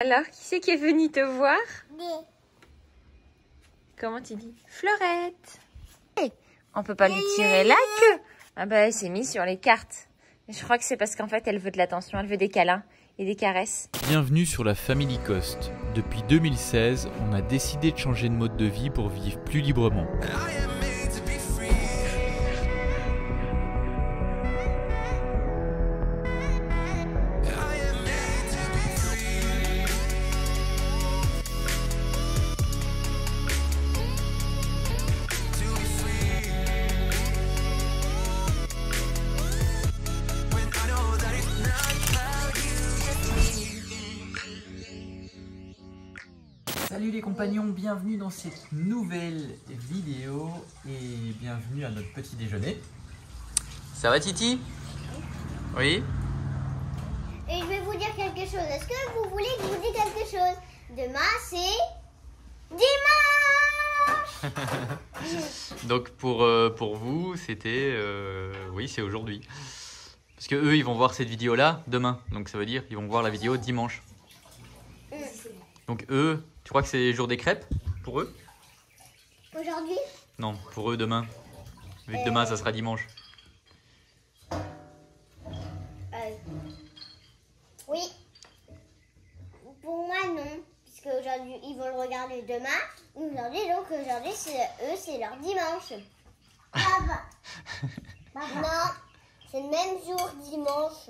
Alors, qui c'est qui est venu te voir? Oui. Comment tu dis? Fleurette. Hey, on peut pas lui tirer la queue. Ah bah elle s'est mise sur les cartes. Mais je crois que c'est parce qu'en fait elle veut de l'attention, elle veut des câlins et des caresses. Bienvenue sur la Family Coast. Depuis 2016, on a décidé de changer de mode de vie pour vivre plus librement. Salut les compagnons, bienvenue dans cette nouvelle vidéo et bienvenue à notre petit déjeuner. Ça va Titi? Oui. Et je vais vous dire quelque chose. Est-ce que vous voulez que je vous dise quelque chose? Demain, c'est dimanche. Donc pour vous, c'était... oui, c'est aujourd'hui. Parce que eux, ils vont voir cette vidéo-là demain. Donc ça veut dire ils vont voir la vidéo dimanche. Donc eux, tu crois que c'est jour des crêpes pour eux? Aujourd'hui? Non, pour eux demain. Vu que demain, ça sera dimanche. Oui. Pour moi, non. Puisque aujourd'hui, ils vont le regarder demain. Aujourd'hui, donc aujourd'hui, c'est leur dimanche. Non, c'est le même jour, dimanche.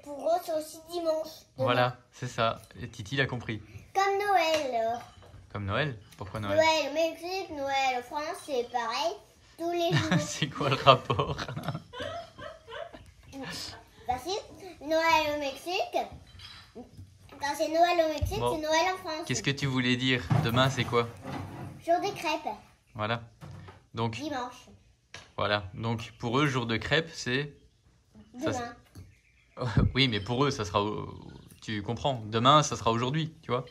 Pour eux, c'est aussi dimanche. Demain. Voilà, c'est ça. Et Titi l'a compris. Comme Noël. Comme Noël? Pourquoi Noël? Noël au Mexique, Noël en France, c'est pareil. Tous les jours. C'est quoi le rapport? Bah si, Noël au Mexique. Quand c'est Noël au Mexique, Bon. c'est Noël en France. Qu'est-ce que tu voulais dire? Demain, c'est quoi? Jour des crêpes, Voilà. Donc, dimanche. voilà. Donc, pour eux, jour de crêpes, c'est... Demain. Oui, mais pour eux, ça sera... Tu comprends? Demain, ça sera aujourd'hui, tu vois?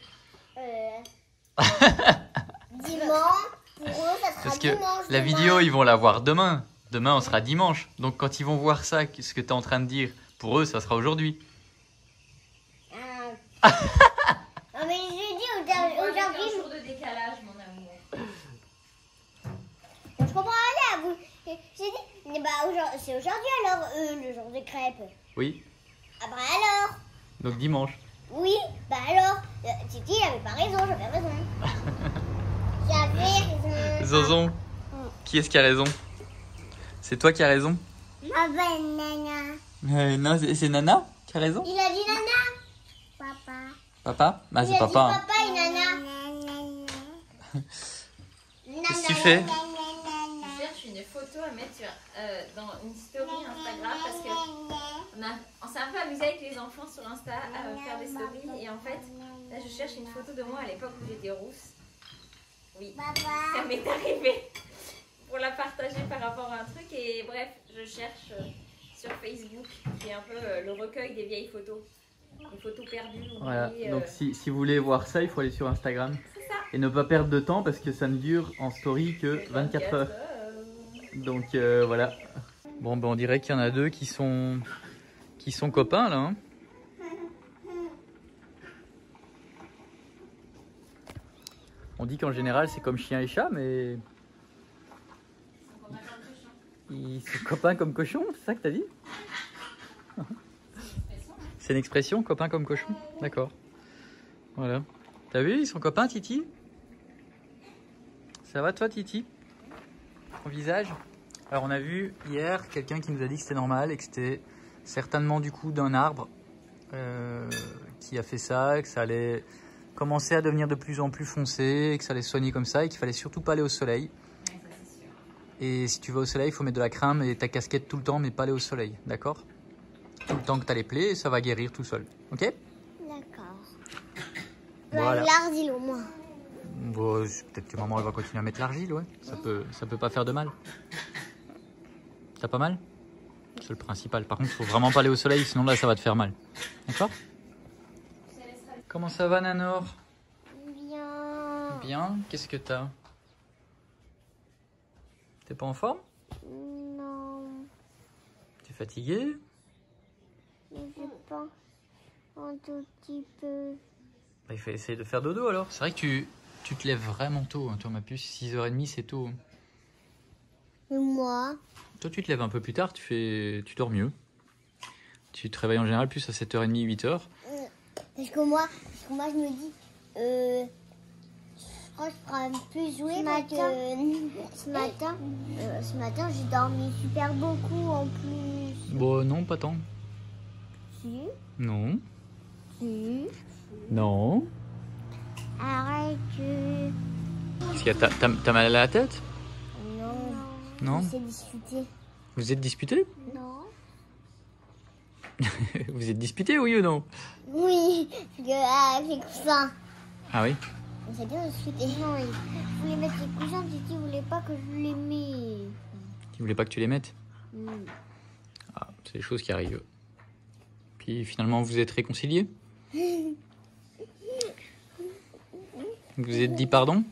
Dimanche, pour eux, ça sera Parce que dimanche. la demain. vidéo, ils vont la voir demain. Demain, on sera dimanche. Donc, quand ils vont voir ça, ce que tu es en train de dire, pour eux, ça sera aujourd'hui. Non, mais je dis aujourd'hui. Jour de décalage, mon amour. Je comprends rien. J'ai dit, bah, c'est aujourd'hui alors, le jour des crêpes. Oui. Ah bah alors. Donc, dimanche. Oui, bah alors. Titi, il avait pas raison, j'avais raison. J'avais raison. Zozon, qui est-ce qui a raison? C'est toi qui as raison? Ah ben, nana. Non, c'est Nana qui a raison? Il a dit nana. Papa. Papa? Bah, Il c'est a papa. dit Hein. papa et nana. Qu'est-ce que tu fais? Je cherche une photo à mettre dans une story Instagram parce que on s'est un peu amusé avec les enfants sur Insta à faire des stories et en fait là je cherche une photo de moi à l'époque où j'étais rousse. Oui, ça m'est arrivé pour la partager par rapport à un truc et bref je cherche sur Facebook, j'ai un peu le recueil des vieilles photos, les photos perdues. Voilà, oubliées, donc si vous voulez voir ça, il faut aller sur Instagram. c'est ça. Et ne pas perdre de temps parce que ça ne dure en story que 24 heures. Donc voilà. Bon, ben on dirait qu'il y en a deux qui sont copains là. Hein. On dit qu'en général c'est comme chien et chat, mais ils sont copains comme cochon, c'est ça que t'as dit? C'est une expression, copain comme cochon? D'accord. Voilà. T'as vu, ils sont copains, Titi? Ça va toi, Titi? Ton visage? Alors on a vu hier quelqu'un qui nous a dit que c'était normal et que c'était certainement du coup d'un arbre qui a fait ça, que ça allait commencer à devenir de plus en plus foncé, et que ça allait se soigner comme ça et qu'il fallait surtout pas aller au soleil. Et si tu vas au soleil, il faut mettre de la crème et ta casquette tout le temps, mais pas aller au soleil, d'accord? Tout le temps que tu as les plaies, ça va guérir tout seul, ok? D'accord. Voilà. L'argile au moins. Bon, peut-être que maman elle va continuer à mettre l'argile, ouais. Ça peut pas faire de mal. T'as pas mal? C'est le principal. Par contre, faut vraiment pas aller au soleil, sinon là ça va te faire mal. D'accord? Comment ça va, Nanor? Bien. Bien. Qu'est-ce que t'as? T'es pas en forme? Non. T'es fatigué? Mais j'ai pas Un tout petit peu. Bah, il faut essayer de faire dodo alors. C'est vrai que tu te lèves vraiment tôt, hein, toi ma puce. 6h30 c'est tôt. Hein. Et moi? Toi tu te lèves un peu plus tard, tu dors mieux. Tu te réveilles en général plus à 7h30, 8h. Parce que moi je me dis, je crois que je pourrais plus jouer ce matin j'ai dormi super beaucoup en plus. Bon non, pas tant. Si, Non. si. Non. Arrête. Qu'est-ce qu'il y a? T'as mal à la tête? Non. Non. C'est discuté. Vous êtes disputés? Non. Vous êtes disputés, oui ou non? Oui, parce que avec les coussins. Ah oui? On s'est bien discuté. Non, il voulait mettre les coussins, Titi voulait pas que je les mette. Tu voulais pas que tu les mettes? Ah, c'est des choses qui arrivent. Puis finalement, vous êtes réconciliés? Vous vous êtes dit pardon?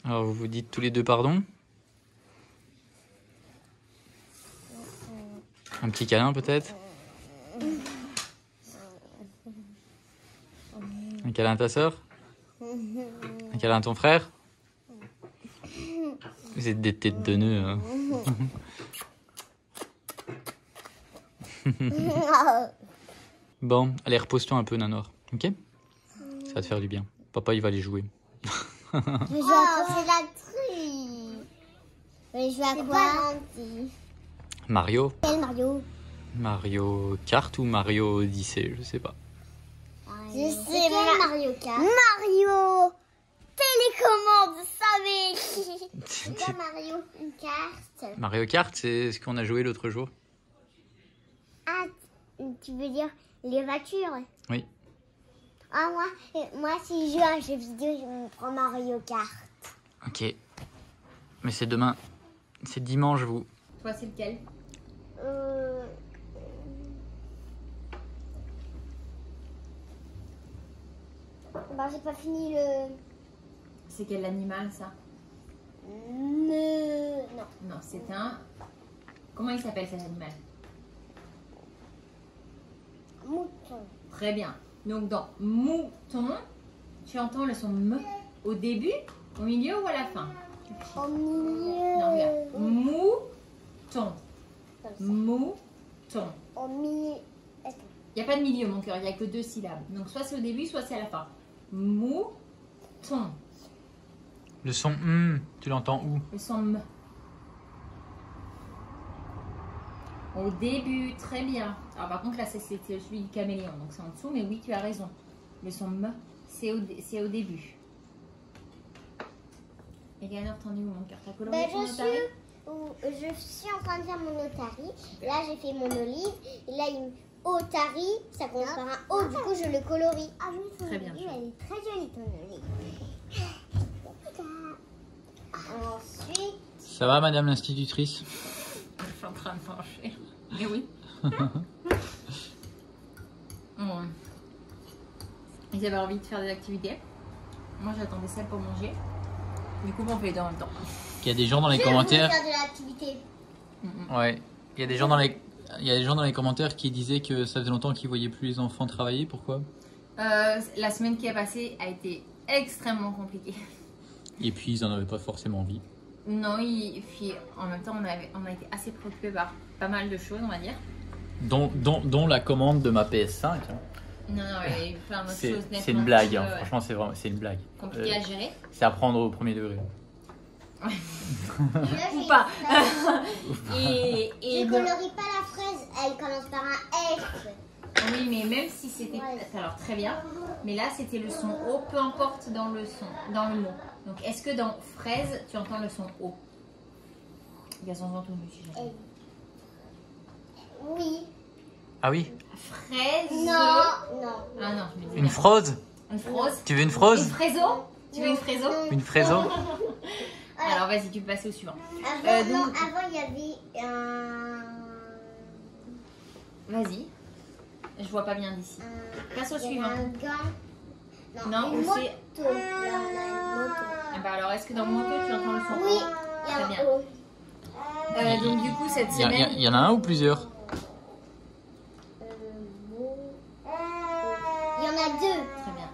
Alors vous vous dites tous les deux pardon? Un petit câlin peut-être? Un câlin à ta soeur? Un câlin à ton frère? Vous êtes des têtes de nœud. Hein. Bon, allez, repose-toi un peu, Nanor. Ok? Ça va te faire du bien. Papa, il va aller jouer. C'est la truie. Mais je vais à quoi? Mario? Quel Mario? Mario Kart ou Mario Odyssey? Je sais pas. Je sais Mario Kart. Mario télécommande, vous savez. C'est quoi Mario? Une carte. Mario Kart, c'est ce qu'on a joué l'autre jour. Ah, tu veux dire les voitures? Oui. Ah, moi si je joue à un jeu vidéo, je me prends Mario Kart. Ok. Mais c'est demain. C'est dimanche, vous. Toi, c'est lequel? Bah, j'ai pas fini le... C'est quel animal, ça? Non. Non, c'est un... Comment il s'appelle, cet animal? Mouton. Très bien. Donc, dans mouton, tu entends le son M au début, au milieu ou à la fin? Au milieu. Non, regarde. Mouton. Mouton. Au milieu. Il n'y a pas de milieu, mon cœur. Il n'y a que 2 syllabes. Donc, soit c'est au début, soit c'est à la fin. Mouton. Le son tu l'entends où? Le son M. Au début, très bien. Alors, par contre, là, c'est celui du caméléon. Donc, c'est en dessous. Mais oui, tu as raison. Le son M, c'est au début. Et Léonore, t'en es où, mon cœur? T'as colorié ton notari? Je suis en train de faire mon notari. Là, j'ai fait mon olive. Et là, otari, ça commence par un O. Du coup, je le colorie. Ah oui, très bien. Elle est très jolie, ton olive. Ensuite... Ça va, madame l'institutrice? Je suis en train de manger. Et oui. Ils avaient envie de faire des activités. Moi, j'attendais celle pour manger. Du coup, on fait les deux en même temps. Il y a des gens dans les commentaires. Faire de l'activité. Ouais. Il y a des gens dans les commentaires qui disaient que ça faisait longtemps qu'ils voyaient plus les enfants travailler. Pourquoi? La semaine qui est passée a été extrêmement compliquée. Et puis ils en avaient pas forcément envie. Non, puis en même temps, on a été assez préoccupés par pas mal de choses, on va dire. Dont la commande de ma PS5. Hein. Non, il y a eu plein d'autres choses. C'est une blague, hein. Franchement, c'est une blague. Compliqué à gérer. C'est à prendre au premier degré. Ou pas. Et je colorie pas la fraise, elle commence par un F. Oui, mais même si c'était... Alors, très bien. Mais là, c'était le son O, peu importe dans le mot. Donc, est-ce que dans fraise, tu entends le son O? Gazon entendu, si jamais. Oui. Ah oui? Fraise. Non. Ah non, je me dis. Une frose? Une frose. Tu veux une frose? Une fraiseau? Tu veux une fraiseau? Une fraiseau? Alors, vas-y, tu peux passer au suivant. Avant, il y avait un... Vas-y. Je vois pas bien d'ici. Passe au suivant. Un gars. Non, une ou moto. c'est... Là, on a une moto. Bah alors, est-ce que dans moto, tu entends le son Oui, O? il y a Très un bien. O. Donc, du coup, cette semaine... Il y en a un ou plusieurs? a 2. Très bien.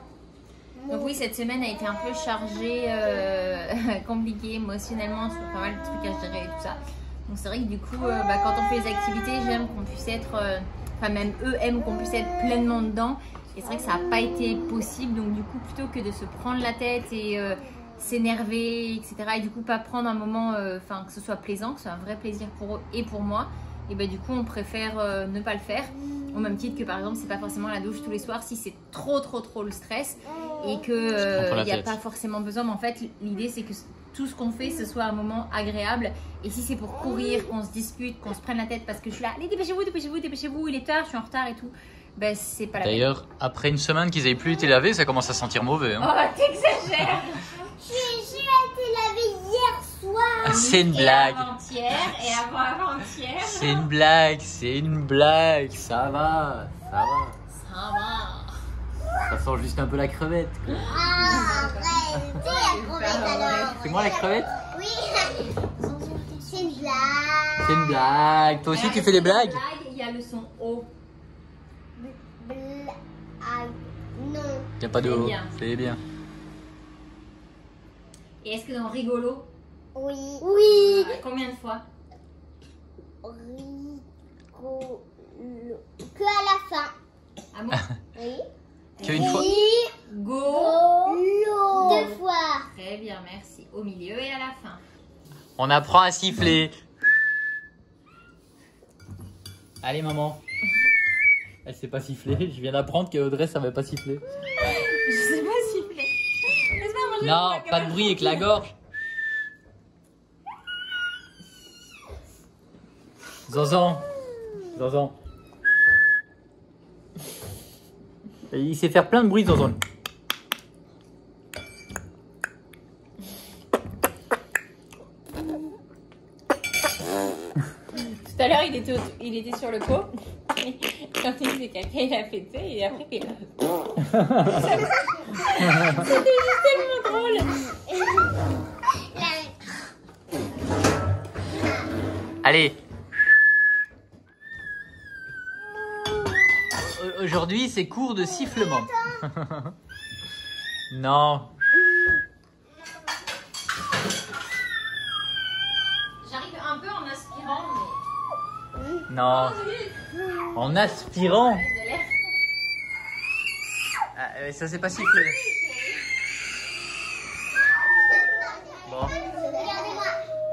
Donc oui, cette semaine a été un peu chargée, compliquée émotionnellement, sur pas mal de trucs à gérer et tout ça. Donc c'est vrai que du coup, quand on fait les activités, j'aime qu'on puisse être, enfin même eux aiment qu'on puisse être pleinement dedans. Et c'est vrai que ça n'a pas été possible. Donc du coup, plutôt que de se prendre la tête et s'énerver, etc. Et du coup, pas prendre un moment, que ce soit plaisant, que ce soit un vrai plaisir pour eux et pour moi. Et du coup, on préfère ne pas le faire. Au même titre que par exemple, c'est pas forcément la douche tous les soirs si c'est trop le stress et que il n'y a pas forcément besoin. Mais en fait, l'idée c'est que tout ce qu'on fait, ce soit un moment agréable. Et si c'est pour courir, qu'on se dispute, qu'on se prenne la tête parce que je suis là, allez dépêchez-vous, dépêchez-vous, dépêcez-vous, il est tard, je suis en retard et tout. C'est pas la peine. D'ailleurs, après une semaine qu'ils n'avaient plus été lavés, ça commence à sentir mauvais. Hein. Oh, t'exagères. J'ai été lavée hier soir. C'est une blague. Avant-hier et avant-avant-hier. C'est une blague, c'est une blague. Ça va, ça va. Ça va. Ça sent juste un peu la crevette. Quoi. Arrête. C'est la crevette alors. C'est moi la crevette? Oui. C'est une blague. C'est une blague. Toi aussi tu fais des blagues? Il y a le son O. Non. Il n'y a pas de C'est haut. bien. C'est bien. Et est-ce que dans rigolo, Oui. Oui. combien de fois? Rigolo. Que à la fin. Ah bon? Oui. Qu'une fois. Go. L'eau. 2 fois. Très bien, merci. Au milieu et à la fin. On apprend à siffler. Allez maman. Elle sait pas siffler. Je viens d'apprendre qu'Audrey savait pas siffler. Je sais pas siffler. Laisse-moi manger. Non, pas de bruit avec la gorge. Zanzan. Zanzan. Il sait faire plein de bruit, Zanzan. Tout à l'heure, il était sur le pot. Et quand il faisait caca, il a pété. Et après, il a... C'était juste tellement drôle. Allez. Aujourd'hui, c'est cours de sifflement. Non. J'arrive un peu en aspirant, mais... Non. En aspirant. De l'air. Ah, ça c'est pas sifflé. Bon.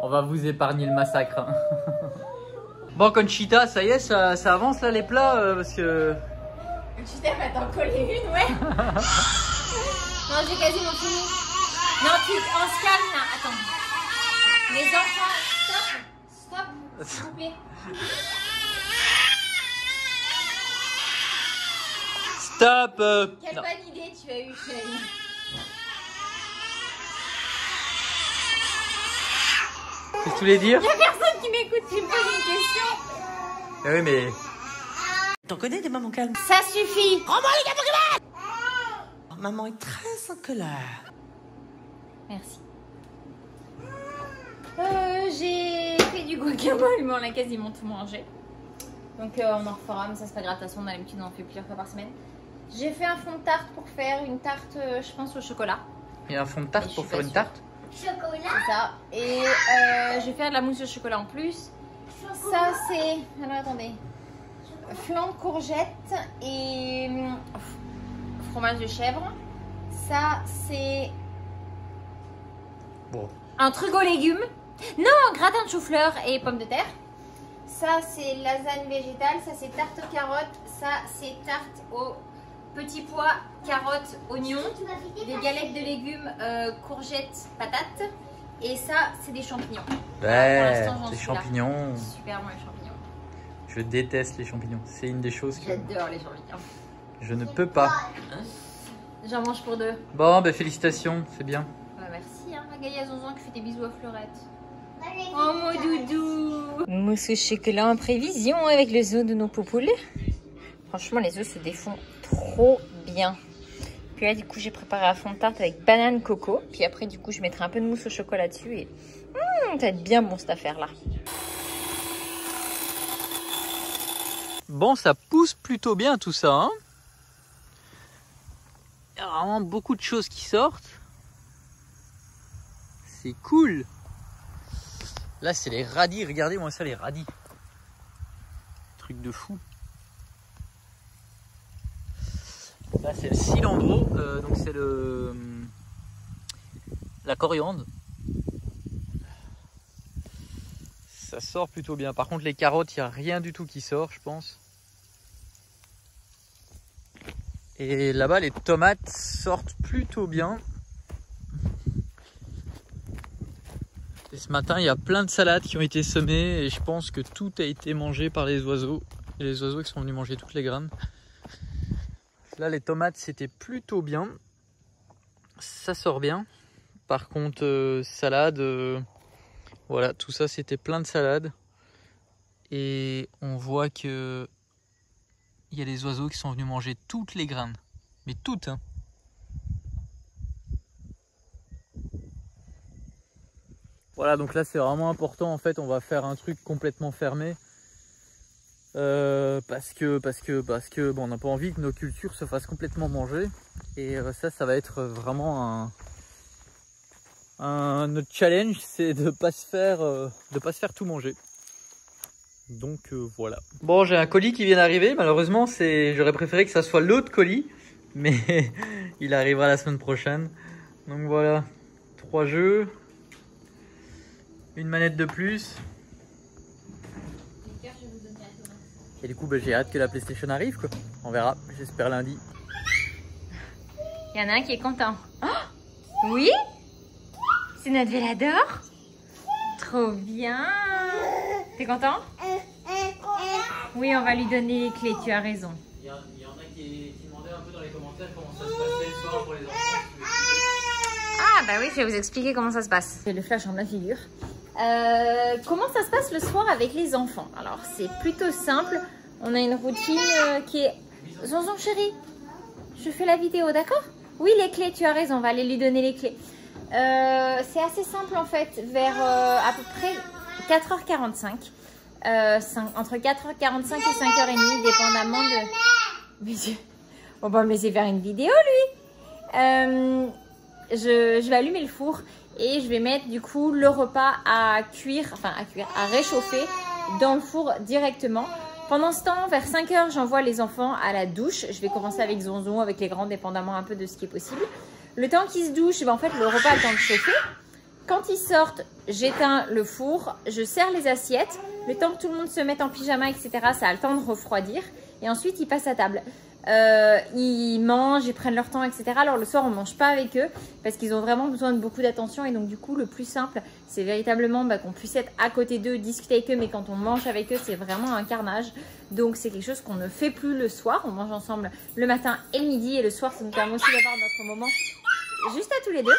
On va vous épargner le massacre. Hein. Bon, Conchita, ça y est, ça avance là les plats parce que... Tu t'es fait t'en coller une, ouais. Non, j'ai quasiment fini. Non, on se calme là, attends. Les enfants, stop, s'il vous plaît. Stop Quelle non. bonne idée tu as eue, chérie. Qu'est-ce que tu voulais dire? Il y a personne qui m'écoute, qui me pose une question. Ah oui, mais... T'en connais des mamans calmes? Ça suffit. Maman est très en colère. Merci. J'ai fait du guacamole, mais on l'a quasiment tout mangé. Donc on en refera, mais ça c'est pas grave. De toute façon, on a l'habitude d'en faire plusieurs fois par semaine. J'ai fait un fond de tarte pour faire une tarte, je pense, au chocolat. Il y a un fond de tarte pour faire une tarte? Chocolat. C'est ça. Et je vais faire de la mousse au chocolat en plus. Ça c'est... Alors attendez. Flan de courgette et fromage de chèvre. Ça c'est... Bon. Un truc aux légumes. Non, gratin de chou-fleur et pommes de terre. Ça c'est lasagne végétale. Ça c'est tarte aux carottes. Ça c'est tarte aux petits pois, carottes, oignons. Des galettes de légumes, courgettes, patates. Et ça c'est des champignons. Ouais, Pour l'instant, j'en les suis là. champignons. Super bon les champignons. Je déteste les champignons. C'est une des choses que J'adore les champignons. je ne peux pas. J'en mange pour deux. Bon, ben félicitations, c'est bien. Merci, hein, Gaïa Zonzan qui fait des bisous à Fleurette. Oh mon doudou. Mousse au chocolat en prévision avec les œufs de nos poupoules. Franchement, les œufs se défont trop bien. Puis là, du coup, j'ai préparé un fond de tarte avec banane coco. Puis après, du coup, je mettrai un peu de mousse au chocolat dessus. Et ça va être bien bon cette affaire-là. Bon, ça pousse plutôt bien tout ça. Hein, a vraiment beaucoup de choses qui sortent. C'est cool. Là, c'est les radis. Regardez-moi ça, les radis. Truc de fou. Là, c'est le cilantro. Donc, c'est la coriandre. Ça sort plutôt bien. Par contre, les carottes, il n'y a rien du tout qui sort, je pense. Et là-bas, les tomates sortent plutôt bien. Et ce matin, il y a plein de salades qui ont été semées et je pense que tout a été mangé par les oiseaux. Et les oiseaux qui sont venus manger toutes les graines. Là, les tomates, c'était plutôt bien. Ça sort bien. Par contre, salade, voilà, tout ça, c'était plein de salades. Et on voit que il y a les oiseaux qui sont venus manger toutes les graines. Mais toutes, hein. Voilà, donc là c'est vraiment important. En fait, on va faire un truc complètement fermé. Parce que bon, on n'a pas envie que nos cultures se fassent complètement manger. Et ça va être vraiment notre challenge, c'est de pas se faire tout manger. Donc voilà. Bon, j'ai un colis qui vient d'arriver. Malheureusement, j'aurais préféré que ça soit l'autre colis, mais il arrivera la semaine prochaine. Donc voilà, 3 jeux, une manette de plus. Et du coup, j'ai hâte que la PlayStation arrive, quoi. On verra, j'espère lundi. Il y en a un qui est content. Oh, oui, c'est notre Vélador. Trop bien. T'es content? Oui, on va lui donner les clés, tu as raison. Il y en a qui demandaient un peu dans les commentaires comment ça se passait le soir pour les enfants. Ah bah oui, je vais vous expliquer comment ça se passe. J'ai le flash en ma figure. Comment ça se passe le soir avec les enfants? Alors c'est plutôt simple. On a une routine qui est... Zonzon chérie, je fais la vidéo, d'accord? Oui, les clés, tu as raison, on va aller lui donner les clés. C'est assez simple en fait, vers à peu près 4h45. Entre 4h45 et 5h30, dépendamment de... Mais on va me laisser faire une vidéo, lui. Je vais allumer le four et je vais mettre du coup le repas à réchauffer dans le four directement. Pendant ce temps, vers 5h, j'envoie les enfants à la douche. Je vais commencer avec Zonzon, avec les grands, dépendamment un peu de ce qui est possible. Le temps qu'ils se douchent, en fait, le repas a le temps de chauffer. Quand ils sortent, j'éteins le four, je sers les assiettes. Le temps que tout le monde se mette en pyjama, etc., ça a le temps de refroidir. Et ensuite, ils passent à table. Ils mangent, ils prennent leur temps, etc. Alors le soir, on ne mange pas avec eux parce qu'ils ont vraiment besoin de beaucoup d'attention. Et donc du coup, le plus simple, c'est véritablement qu'on puisse être à côté d'eux, discuter avec eux. Mais quand on mange avec eux, c'est vraiment un carnage. Donc c'est quelque chose qu'on ne fait plus le soir. On mange ensemble le matin et le midi. Et le soir, ça nous permet aussi d'avoir notre moment juste à tous les deux.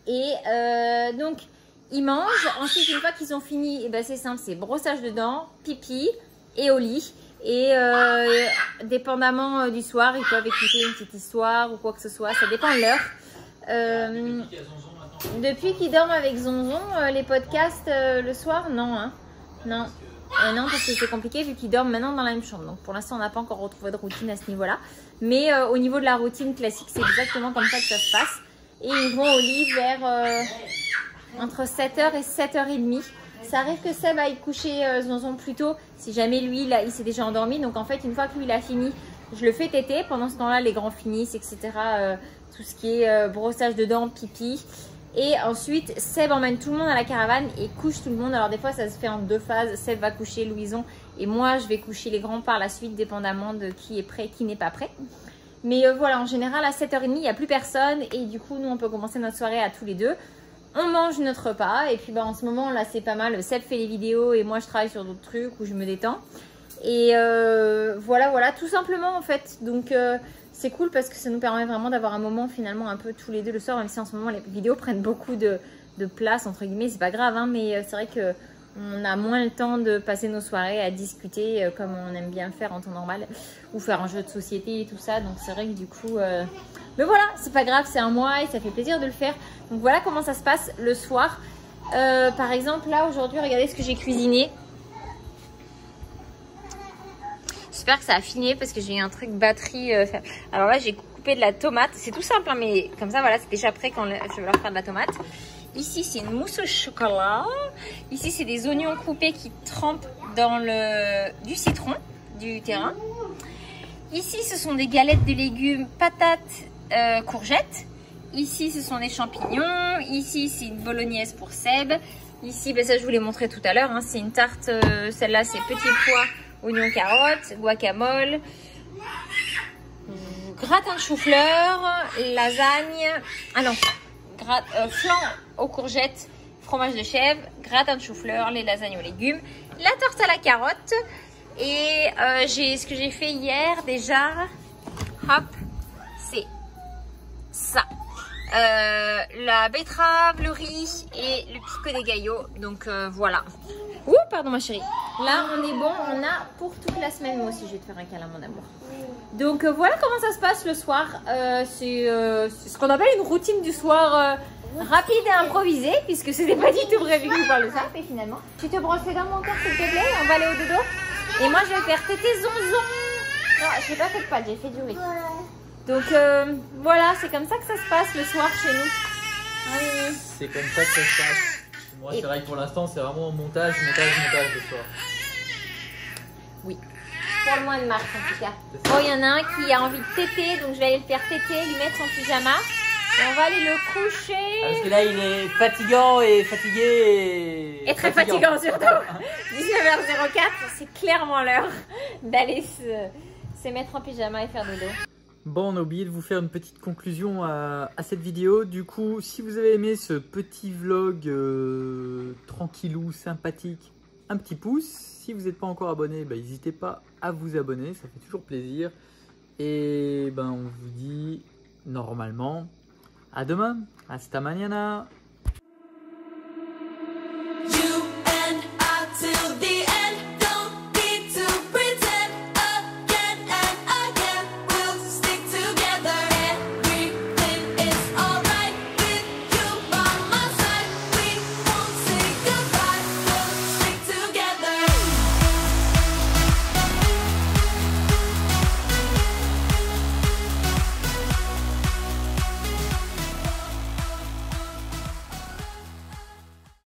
Et donc, ils mangent. Ensuite, une fois qu'ils ont fini, c'est simple, c'est brossage de dents, pipi et au lit. Et dépendamment du soir, ils peuvent écouter une petite histoire ou quoi que ce soit. Ça dépend de l'heure. Depuis qu'ils dorment avec Zonzon, les podcasts le soir, non. Hein. Non. Non, parce que c'est compliqué vu qu'ils dorment maintenant dans la même chambre. Donc pour l'instant, on n'a pas encore retrouvé de routine à ce niveau-là. Mais au niveau de la routine classique, c'est exactement comme ça que ça se passe. Et ils vont au lit vers entre 7h et 7h30. Ça arrive que Seb aille coucher Zonzon plus tôt si jamais lui il s'est déjà endormi. Donc en fait, une fois que lui il a fini, je le fais téter. Pendant ce temps-là, les grands finissent, etc. Tout ce qui est brossage de dents, pipi. Et ensuite, Seb emmène tout le monde à la caravane et couche tout le monde. Alors des fois, ça se fait en 2 phases. Seb va coucher Louison et moi, je vais coucher les grands par la suite, dépendamment de qui est prêt, qui n'est pas prêt. Mais voilà, en général, à 7h30, il n'y a plus personne. Et du coup, nous, on peut commencer notre soirée à tous les deux. On mange notre repas et puis en ce moment là c'est pas mal, Seb fait les vidéos et moi je travaille sur d'autres trucs où je me détends et voilà tout simplement en fait. Donc c'est cool parce que ça nous permet vraiment d'avoir un moment finalement un peu tous les deux le soir, même si en ce moment les vidéos prennent beaucoup de place entre guillemets, c'est pas grave hein, mais c'est vrai que on a moins le temps de passer nos soirées à discuter comme on aime bien le faire en temps normal ou faire un jeu de société et tout ça. Donc c'est vrai que du coup mais voilà, c'est pas grave, c'est un mois et ça fait plaisir de le faire. Donc voilà comment ça se passe le soir. Par exemple là aujourd'hui, regardez ce que j'ai cuisiné. J'espère que ça a fini parce que j'ai eu un truc batterie. Alors là j'ai couper de la tomate. C'est tout simple, hein, mais comme ça, voilà, c'est déjà prêt quand je vais leur faire de la tomate. Ici, c'est une mousse au chocolat. Ici, c'est des oignons coupés qui trempent dans du citron du terrain. Ici, ce sont des galettes de légumes, patates, courgettes. Ici, ce sont des champignons. Ici, c'est une bolognaise pour Seb. Ici, ben ça, je vous l'ai montré tout à l'heure. Hein, c'est une tarte. Celle-là, c'est petits pois, oignons, carottes, guacamole, gratin de chou-fleur, lasagne. Ah non, flan aux courgettes, fromage de chèvre, gratin de chou-fleur, les lasagnes aux légumes, la tarte à la carotte. Et ce que j'ai fait hier déjà, hop, c'est ça. La betterave, le riz et le pico des gaillots. Donc voilà. Ouh, pardon ma chérie. Là, on est bon, on a pour toute la semaine. Moi aussi, je vais te faire un câlin, mon amour. Donc voilà comment ça se passe le soir. C'est ce qu'on appelle une routine du soir rapide et improvisée, puisque ce n'est pas du tout prévu que je parle de ça. Mais finalement, tu te branches dans mon cœur, s'il te plaît. On va aller au dodo. Et moi, je vais faire tété zonzon. Non, je n'ai pas fait de pâte, j'ai fait du riz. Donc voilà, c'est comme ça que ça se passe le soir chez nous. Oui. C'est comme ça que ça se passe. Moi, c'est vrai que pour l'instant, c'est vraiment montage le soir. Oui. Pour le mois de mars en tout cas. Bon, il y en a un qui a envie de téter, donc je vais aller le faire téter, lui mettre son pyjama. Et on va aller le coucher. Ah, parce que là, il est fatigant et fatigué. Et très fatigant surtout. 19h04, c'est clairement l'heure d'aller se mettre en pyjama et faire dodo. Bon, on a oublié de vous faire une petite conclusion à cette vidéo. Du coup, si vous avez aimé ce petit vlog tranquillou, sympathique, un petit pouce. Si vous n'êtes pas encore abonné, n'hésitez pas à vous abonner, ça fait toujours plaisir. Et on vous dit normalement à demain. Hasta mañana.